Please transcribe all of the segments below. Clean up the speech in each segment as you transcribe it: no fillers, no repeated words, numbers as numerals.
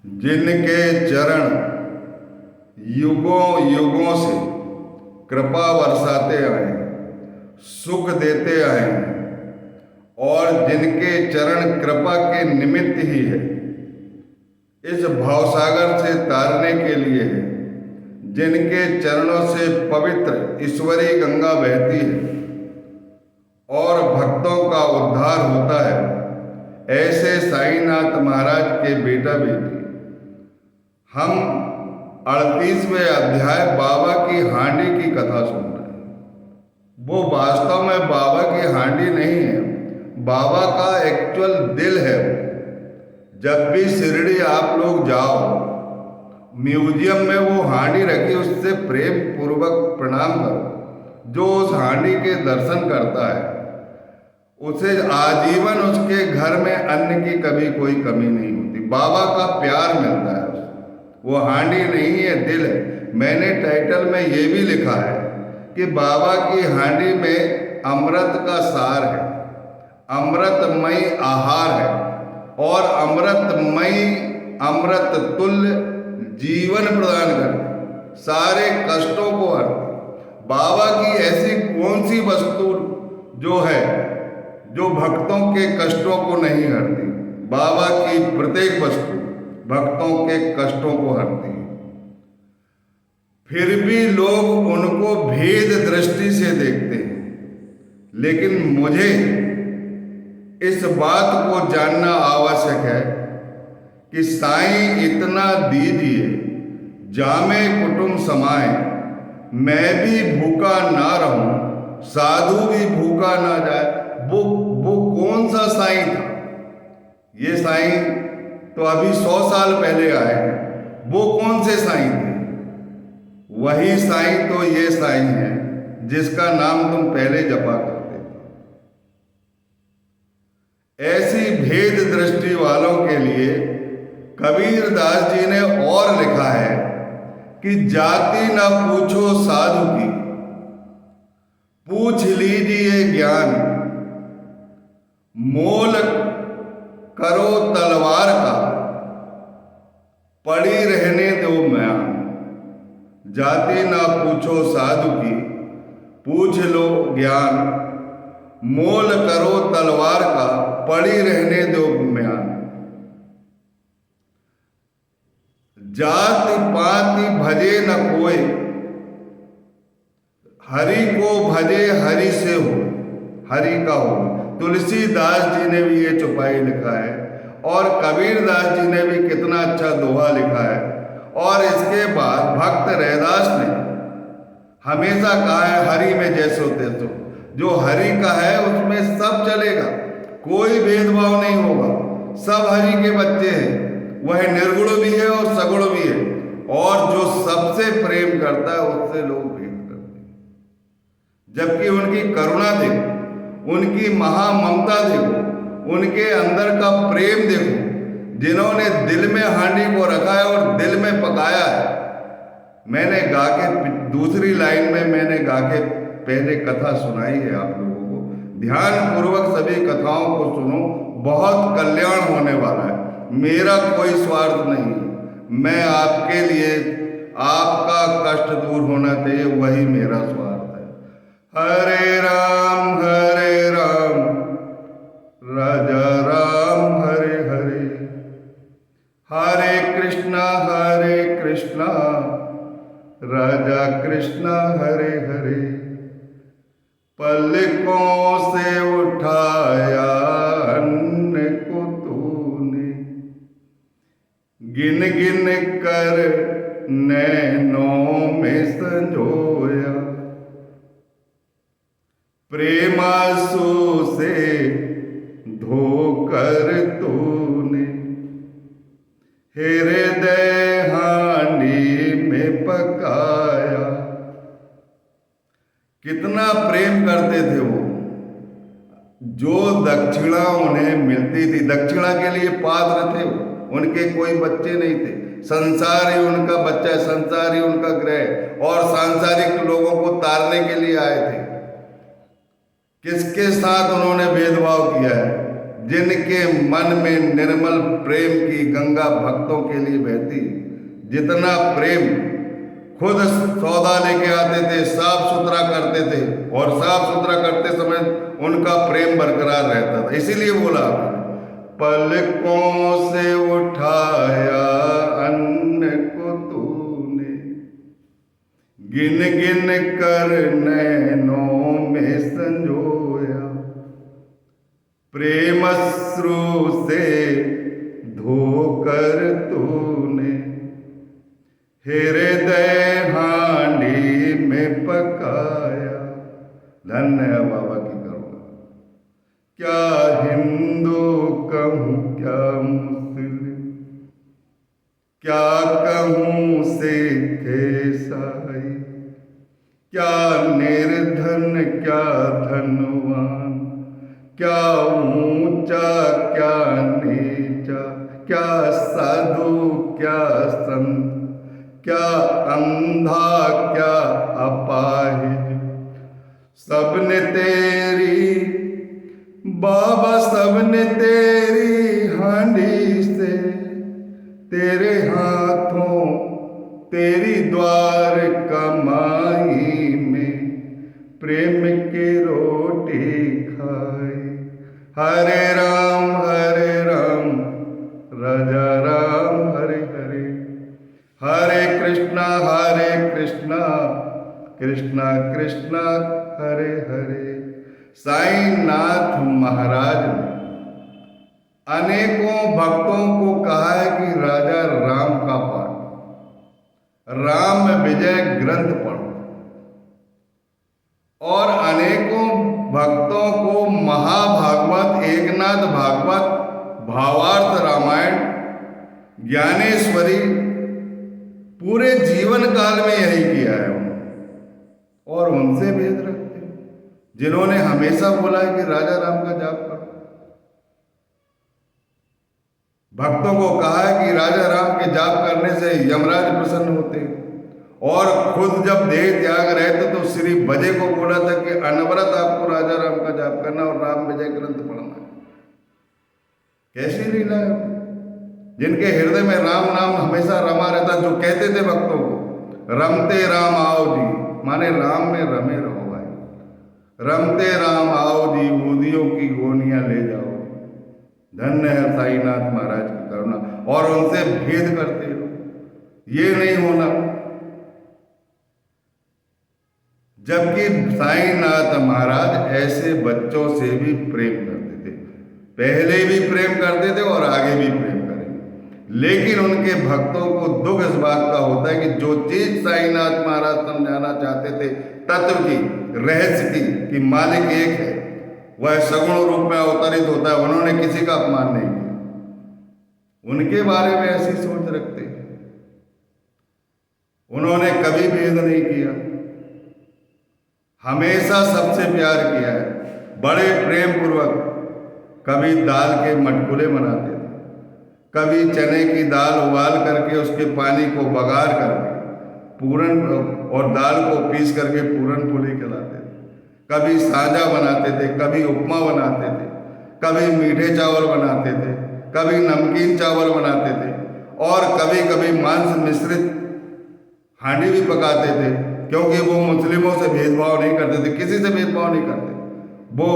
जिनके चरण युगों युगों से कृपा बरसाते आए, सुख देते आए, और जिनके चरण कृपा के निमित्त ही है, इस भवसागर से तारने के लिए है, जिनके चरणों से पवित्र ईश्वरी गंगा बहती है और भक्तों का उद्धार होता है, ऐसे साईनाथ महाराज के बेटा बेटी हम 38वें अध्याय बाबा की हांडी की कथा सुन रहे हैं। वो वास्तव में बाबा की हांडी नहीं है, बाबा का एक्चुअल दिल है। जब भी शिरडी आप लोग जाओ, म्यूजियम में वो हांडी रखी, उससे प्रेम पूर्वक प्रणाम करो। जो उस हांडी के दर्शन करता है, उसे आजीवन उसके घर में अन्न की कभी कोई कमी नहीं होती। बाबा का प्यार मिलता है उसे। वो हांडी नहीं है, दिल है। मैंने टाइटल में ये भी लिखा है कि बाबा की हांडी में अमृत का सार है, अमृतमयी आहार है, और अमृतमयी अमृत तुल्य जीवन प्रदान करती, सारे कष्टों को हरती। बाबा की ऐसी कौन सी वस्तु जो है जो भक्तों के कष्टों को नहीं हरती? बाबा की प्रत्येक वस्तु भक्तों के कष्टों को हरती है। फिर भी लोग उनको भेद दृष्टि से देखते हैं, लेकिन मुझे इस बात को जानना आवश्यक है कि साईं इतना दीजिए, जामे कुटुंब समाए, मैं भी भूखा ना रहूं, साधु भी भूखा ना जाए। वो कौन सा साईं था? ये साईं तो अभी 100 साल पहले आए हैं। वो कौन से साईं थे? वही साईं तो ये साईं है जिसका नाम तुम पहले जपा करते थे। ऐसी भेद दृष्टि वालों के लिए कबीर दास जी ने और लिखा है कि जाति न पूछो साधु की, पूछ लीजिए ज्ञान, मोल करो तलवार का, पड़ी रहने दो म्यान। जाति ना पूछो साधु की, पूछ लो ज्ञान, मोल करो तलवार का, पड़ी रहने दो म्यान। जाति पाति भजे न कोई, हरि को भजे हरि से हो, हरि का हो। तुलसीदास जी ने भी ये चौपाई लिखा है, और कबीर दास जी ने भी कितना अच्छा दोहा लिखा है। और इसके बाद भक्त रैदास ने हमेशा कहा है, हरि में जैसो तैसो। जो हरि का है उसमें सब चलेगा, कोई भेदभाव नहीं होगा, सब हरि के बच्चे हैं। वह निर्गुण भी है और सगुण भी है, और जो सबसे प्रेम करता है उससे लोग भेद करते हैं। जबकि उनकी करुणा देखो, उनकी महाममता देखो, उनके अंदर का प्रेम देखो, जिन्होंने दिल में हांडी को रखा है और दिल में पकाया है। मैंने गा के दूसरी लाइन में मैंने गा के पहले कथा सुनाई है आप लोगों को। ध्यान पूर्वक सभी कथाओं को सुनो, बहुत कल्याण होने वाला है। मेरा कोई स्वार्थ नहीं है, मैं आपके लिए, आपका कष्ट दूर होना चाहिए, वही मेरा स्वार्थ है। हरे राम राजा राम हरे हरे, हरे कृष्णा राजा कृष्णा हरे हरे। पलकों से उठाया अन्न को तूने, गिन गिन कर नैनों में संजोया। प्रेमांसु से धोकर तूने, हृदय हांडी में पकाया। कितना प्रेम करते थे वो। जो दक्षिणा उन्हें मिलती थी, दक्षिणा के लिए पात्र थे वो। उनके कोई बच्चे नहीं थे, संसार ही उनका बच्चा है, संसार ही उनका ग्रह, और सांसारिक लोगों को तारने के लिए आए थे। किसके साथ उन्होंने भेदभाव किया है? जिनके मन में निर्मल प्रेम की गंगा भक्तों के लिए बहती, जितना प्रेम खुद सौदा लेके आते थे, साफ सुथरा करते थे, और साफ सुथरा करते समय उनका प्रेम बरकरार रहता था। इसीलिए बोला, पलकों से उठाया अन्न को तूने, गिन गिन कर नैनों में संजोया, प्रेम अश्रु से धोकर तूने हृदय हांडी में पकाया। धन्य है बाबा की करुणा। क्या हिंदू कहूँ क्या मुस्लिम, क्या कहूँ सिख ईसाई, क्या निर्धन क्या धनवान, क्या ऊंचा क्या नीचा, क्या साधु क्या संत, क्या अंधा क्या अपाहिज, सबने तेरी बाबा, सबने तेरी हांडी से, तेरे हाथों तेरी द्वार कमाई में प्रेम की रोटी खाई। हरे राम राजा राम हरे हरे, हरे कृष्णा कृष्णा कृष्णा हरे हरे। साईनाथ महाराज ने अनेकों भक्तों को कहा है कि राजा राम का पाठ, राम विजय ग्रंथ पढ़ो, और अनेकों भक्तों को महाभागवत, एकनाथ भागवत, भावार्थ रामायण, ज्ञानेश्वरी पूरे जीवन काल में यही किया है और उनसे भेद रखते हैं, जिन्होंने हमेशा बोला है कि राजा राम का जाप करो। भक्तों को कहा है कि राजा राम के जाप करने से यमराज प्रसन्न होते हैं, और खुद जब देह त्याग रहे थे तो श्री बजे को बोला था कि अनवरत आपको राजा राम का जाप करना और राम विजय ग्रंथ पढ़ना। कैसी लीला है! जिनके हृदय में राम नाम हमेशा रमा रहता, जो कहते थे भक्तों को, रमते राम आओ जी, माने राम में रमे रहो भाई, रमते राम आओ जी, बूंदियों की गोनियां ले जाओ। धन्य है साईनाथ महाराज की करुणा, और उनसे भेद करते हो, ये नहीं होना। जबकि साईनाथ महाराज ऐसे बच्चों से भी प्रेम करते थे, पहले भी प्रेम करते थे और आगे भी प्रेम करेंगे। लेकिन उनके भक्तों को दुख इस बात का होता है कि जो चीज साईनाथ महाराज समझाना चाहते थे, तत्व की, रहस्य की, कि मालिक एक है, वह सगुण रूप में अवतरित होता है, उन्होंने किसी का अपमान नहीं किया। उनके बारे में ऐसी सोच रखते, उन्होंने कभी भेद नहीं किया, हमेशा सबसे प्यार किया है, बड़े प्रेम पूर्वक। कभी दाल के मटकुले बनाते थे, कभी चने की दाल उबाल करके उसके पानी को बघार करके पूरन और दाल को पीस करके पूरन पूरी खिलाते थे, कभी साजा बनाते थे, कभी उपमा बनाते थे, कभी मीठे चावल बनाते थे, कभी नमकीन चावल बनाते थे, और कभी कभी मांस मिश्रित हांडी भी पकाते थे, क्योंकि वो मुस्लिमों से भेदभाव नहीं करते थे, किसी से भेदभाव नहीं करते। वो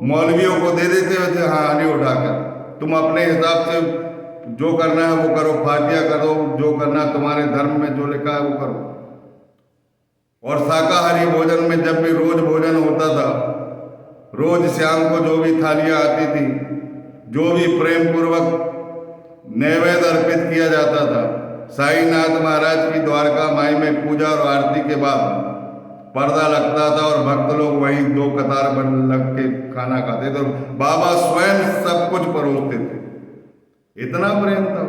मौलवियों को दे देते थे हांडी उठाकर, तुम अपने हिसाब से जो करना है वो करो, फातिया करो, जो करना तुम्हारे धर्म में जो लिखा है वो करो। और शाकाहारी भोजन में जब भी रोज भोजन होता था, रोज शाम को जो भी थालियां आती थी, जो भी प्रेम पूर्वक नैवेद्य अर्पित किया जाता था, साईनाथ महाराज की द्वारका माई में पूजा और आरती के बाद पर्दा लगता था और भक्त लोग वहीं दो कतार बन लग के खाना खाते थे, बाबा स्वयं सब कुछ परोसते थे, इतना प्रेम था।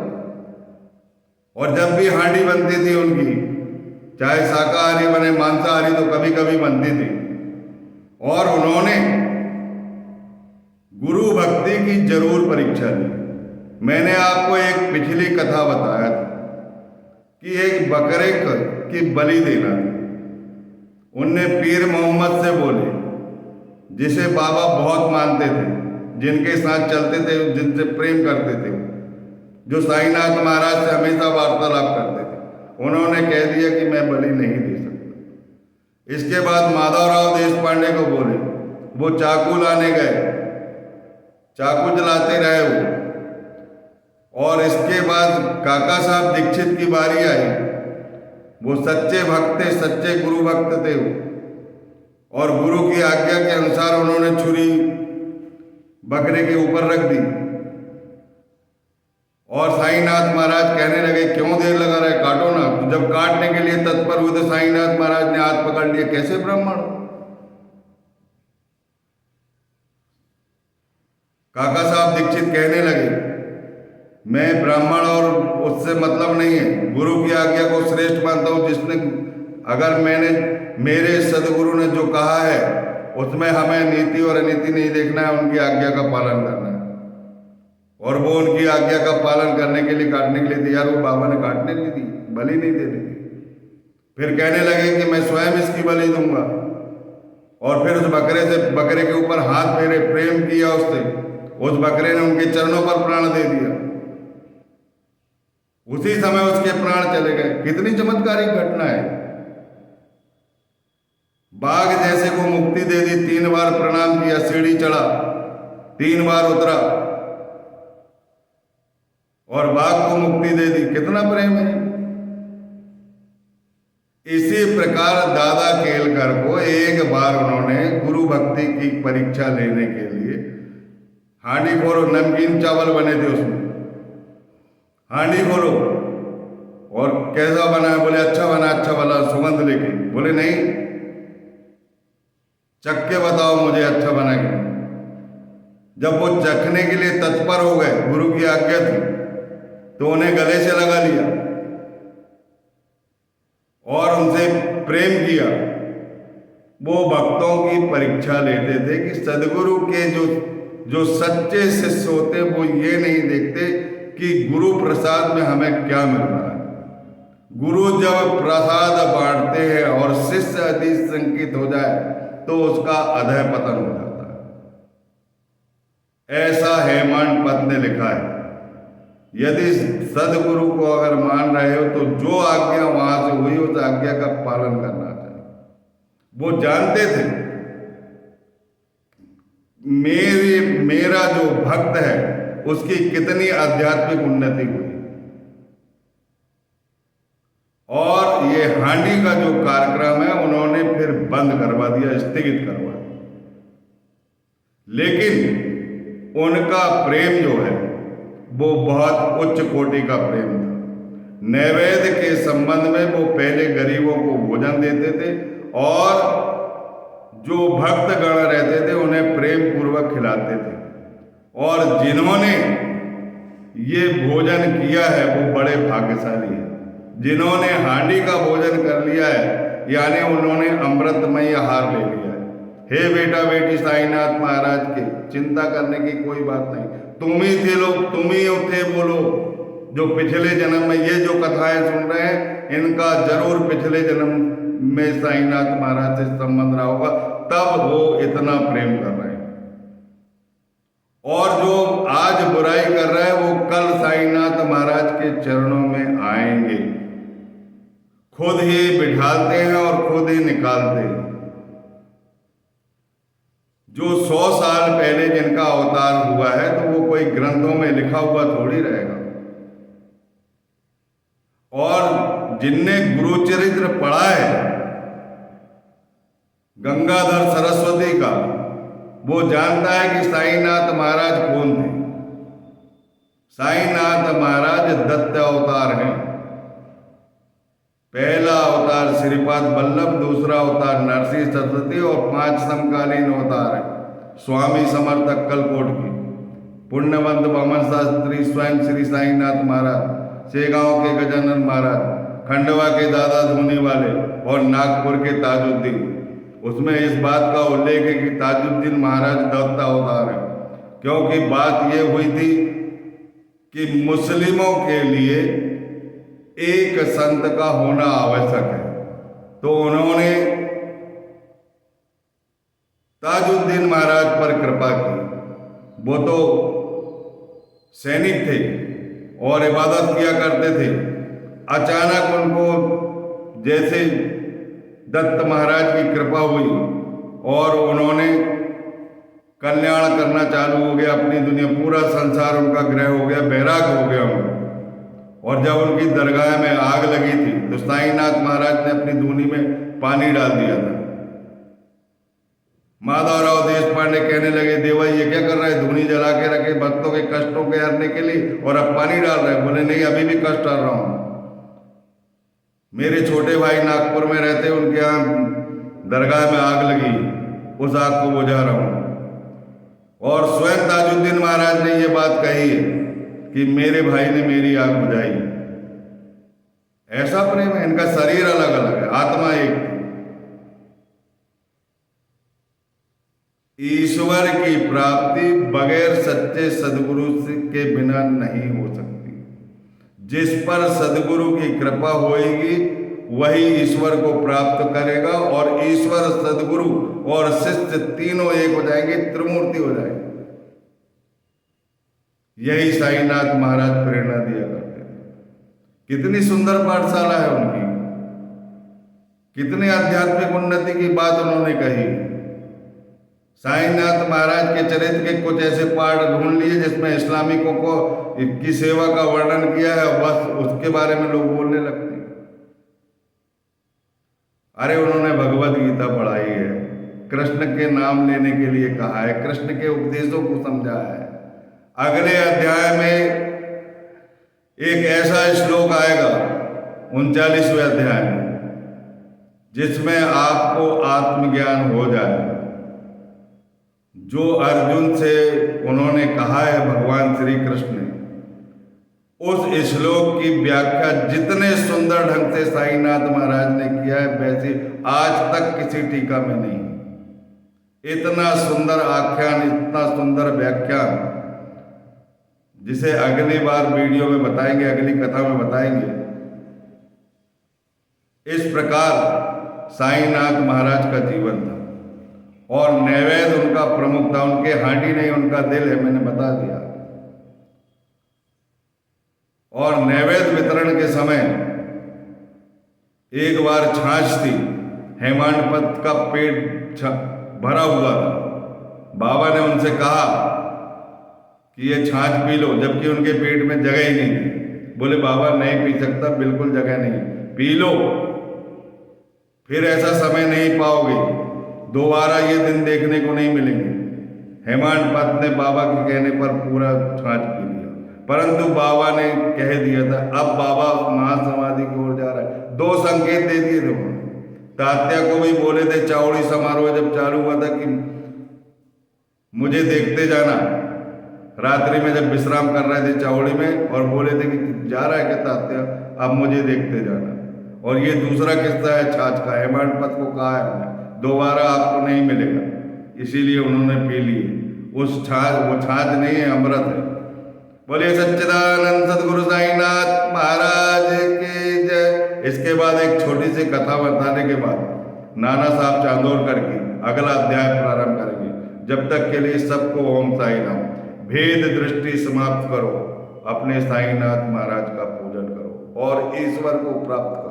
और जब भी हांडी बनती थी उनकी, चाहे शाकाहारी बने मांसाहारी, तो कभी कभी बनती थी। और उन्होंने गुरु भक्ति की जरूर परीक्षा ली। मैंने आपको एक पिछली कथा बताया था कि एक बकरे की बलि देना थी। उनने पीर मोहम्मद से बोले, जिसे बाबा बहुत मानते थे, जिनके साथ चलते थे, जिनसे प्रेम करते थे, जो साईनाथ महाराज से हमेशा वार्तालाप करते थे, उन्होंने कह दिया कि मैं बलि नहीं दे सकता। इसके बाद माधवराव देशपांडे को बोले, वो चाकू लाने गए, चाकू चलाते रहे वो। और इसके बाद काका साहब दीक्षित की बारी आई। वो सच्चे भक्त थे, सच्चे गुरु भक्त थे वो, और गुरु की आज्ञा के अनुसार उन्होंने छुरी बकरे के ऊपर रख दी। और साईनाथ महाराज कहने लगे, क्यों देर लगा रहे, काटो ना। तो जब काटने के लिए तत्पर हुए तो साईनाथ महाराज ने हाथ पकड़ लिया, कैसे ब्राह्मण? काका साहब दीक्षित कहने लगे, मैं ब्राह्मण और उससे मतलब नहीं है, गुरु की आज्ञा को श्रेष्ठ मानता हूं। जिसने, अगर मेरे सदगुरु ने जो कहा है उसमें हमें नीति और अनीति नहीं देखना है, उनकी आज्ञा का पालन करना है। और वो उनकी आज्ञा का पालन करने के लिए काटने के लिए तैयार। वो बाबा ने काटने नहीं दी, बलि नहीं देने दी। फिर कहने लगे कि मैं स्वयं इसकी बलि दूंगा। और फिर उस बकरे के ऊपर हाथ फेरे, प्रेम किया उससे। उस बकरे ने उनके चरणों पर प्राण दे दिया। उसी समय उसके प्राण चले गए। कितनी चमत्कारिक घटना है। बाघ जैसे को मुक्ति दे दी, 3 बार प्रणाम किया, सीढ़ी चढ़ा, 3 बार उतरा और बाघ को मुक्ति दे दी। कितना प्रेम है। इसी प्रकार दादा केलकर को एक बार उन्होंने गुरु भक्ति की परीक्षा लेने के लिए हांडी खोलो, नमकीन चावल बने थे उसमें, हांडी खोलो, और कैसा बना है? बोले अच्छा बना, अच्छा वाला सुगंध लेके। बोले नहीं, चख के बताओ मुझे अच्छा बना कि नहीं। जब वो चखने के लिए तत्पर हो गए, गुरु की आज्ञा थी, तो उन्हें गले से लगा लिया और उनसे प्रेम किया। वो भक्तों की परीक्षा लेते थे कि सदगुरु के जो सच्चे शिष्य होते, वो ये नहीं देखते कि गुरु प्रसाद में हमें क्या मिल रहा है। गुरु जब प्रसाद बांटते हैं और शिष्य यदि संकित हो जाए तो उसका अधः पतन हो जाता है। ऐसा हेमंत पद ने लिखा है। यदि सदगुरु को अगर मान रहे हो तो जो आज्ञा वहां से हुई उस आज्ञा का पालन करना चाहिए। वो जानते थे मेरा जो भक्त है उसकी कितनी आध्यात्मिक उन्नति हुई। और ये हांडी का जो कार्यक्रम है उन्होंने फिर बंद करवा दिया, स्थगित करवा दिया। लेकिन उनका प्रेम जो है वो बहुत उच्च कोटि का प्रेम था। नैवेद्य के संबंध में वो पहले गरीबों को भोजन देते थे और जो भक्त गण रहते थे उन्हें प्रेम पूर्वक खिलाते थे। और जिन्होंने ये भोजन किया है वो बड़े भाग्यशाली हैं। जिन्होंने हांडी का भोजन कर लिया है यानी उन्होंने अमृतमय आहार ले लिया है। हे बेटा बेटी साईनाथ महाराज के चिंता करने की कोई बात नहीं। तुम ही थे लोग, तुम ही थे वो लोग जो पिछले जन्म में ये जो कथाएं सुन रहे हैं, इनका जरूर पिछले जन्म में साईनाथ महाराज से संबंध रहा होगा, तब वो इतना प्रेम कर रहे हैं। और जो आज बुराई कर रहा है वो कल साईनाथ महाराज के चरणों में आएंगे। खुद ही बिठाते हैं और खुद ही निकालते हैं। जो 100 साल पहले जिनका अवतार हुआ है तो वो कोई ग्रंथों में लिखा हुआ थोड़ी रहेगा। और जिनने गुरु चरित्र पढ़ा है गंगाधर सरस्वती का, वो जानता है कि साईनाथ महाराज कौन थे। साईनाथ महाराज दत्त अवतार हैं। पहला अवतार श्रीपाद वल्लभ, दूसरा अवतार नरसिंह सरस्वती और 5 समकालीन अवतार है स्वामी समर्थ अक्कलकोट की, पुण्यवंत वामन शास्त्री, स्वयं श्री साईनाथ महाराज, शेगांव के गजानन महाराज, खंडवा के दादा धोनी वाले और नागपुर के ताजुद्दीन। उसमें इस बात का उल्लेख है कि ताजुद्दीन महाराज दत्त अवतार है, क्योंकि बात यह हुई थी कि मुस्लिमों के लिए एक संत का होना आवश्यक है। तो उन्होंने ताजुद्दीन महाराज पर कृपा की। वो तो सैनिक थे और इबादत किया करते थे। अचानक उनको जैसे दत्त महाराज की कृपा हुई और उन्होंने कल्याण करना चालू हो गया, अपनी दुनिया, पूरा संसार उनका ग्रह हो गया, बैराग हो गया उनको। और जब उनकी दरगाह में आग लगी थी तो साईनाथ महाराज ने अपनी धूनी में पानी डाल दिया था। माधवराव देशपांडे कहने लगे, देवा ये क्या कर रहा है, धूनी जला के रखे भक्तों के कष्टों के हरने के लिए और अब पानी डाल रहा है। बोले नहीं, अभी भी कष्ट हर रहा हूं। मेरे छोटे भाई नागपुर में रहते, उनके यहाँ दरगाह में आग लगी, उस आग को बुझा रहा हूं। और स्वयं ताजुद्दीन महाराज ने ये बात कही है कि मेरे भाई ने मेरी आग बुझाई। ऐसा प्रेम है। इनका शरीर अलग अलग है, आत्मा एक है। ईश्वर की प्राप्ति बगैर सच्चे सदगुरु के बिना नहीं हो सकती। जिस पर सदगुरु की कृपा होएगी वही ईश्वर को प्राप्त करेगा और ईश्वर, सदगुरु और शिष्य तीनों एक हो जाएंगे, त्रिमूर्ति हो जाएंगे। यही साईनाथ महाराज प्रेरणा दिया करते थे। कितनी सुंदर पाठशाला है उनकी, कितनी आध्यात्मिक उन्नति की बात उन्होंने कही। साईनाथ महाराज के चरित्र के कुछ ऐसे पाठ ढूंढ लिए जिसमें इस्लामिकों को की सेवा का वर्णन किया है, बस उसके बारे में लोग बोलने लगते हैं। अरे उन्होंने भगवत गीता पढ़ाई है, कृष्ण के नाम लेने के लिए कहा है, कृष्ण के उपदेशों को समझाया है। अगले अध्याय में एक ऐसा श्लोक आएगा 39वें अध्याय में जिसमें आपको आत्मज्ञान हो जाएगा। जो अर्जुन से उन्होंने कहा है भगवान श्री कृष्ण ने, उस श्लोक की व्याख्या जितने सुंदर ढंग से साईनाथ महाराज ने किया है वैसे आज तक किसी टीका में नहीं। इतना सुंदर आख्यान, इतना सुंदर व्याख्यान, जिसे अगली बार वीडियो में बताएंगे, अगली कथा में बताएंगे। इस प्रकार साईनाथ महाराज का जीवन था और नैवेद्य उनका प्रमुख था। उनके हांडी नहीं, उनका दिल है, मैंने बता दिया। और नैवेद्य वितरण के समय एक बार छाछ थी, हेमाडपंत का पेट भरा हुआ था। बाबा ने उनसे कहा कि ये छाछ पी लो, जबकि उनके पेट में जगह ही नहीं थी। बोले बाबा नहीं पी सकता, बिल्कुल जगह नहीं, पी लो, फिर ऐसा समय नहीं पाओगे, दोबारा ये दिन देखने को नहीं मिलेंगे। हेमाडपंत ने बाबा के कहने पर पूरा छाछ पी लिया, परंतु बाबा ने कह दिया था अब बाबा महासमाधि की ओर जा रहा है। 2 संकेत दे दिए थे उन्होंने। तात्या को भी बोले थे चावड़ी समारोह जब चालू हुआ था कि मुझे देखते जाना, रात्रि में जब विश्राम कर रहे थे चावड़ी में, और बोले थे कि जा रहा है क्या तात्या, अब मुझे देखते जाना। और ये दूसरा किस्सा है छाछ का। हेमाडपंत को कहा है दोबारा आपको नहीं मिलेगा, इसीलिए उन्होंने पी लिए। उस छाछ, वो छाछ नहीं है, अमृत है। बोलिए सच्चिदानंद सदगुरु साईनाथ महाराज की जय। इसके बाद एक छोटी सी कथा बताने के बाद नाना साहब चांदोरकर की अगला अध्याय प्रारंभ करेंगे। जब तक के लिए सबको ओम साई राम। भेद दृष्टि समाप्त करो, अपने साईनाथ महाराज का पूजन करो और ईश्वर को प्राप्त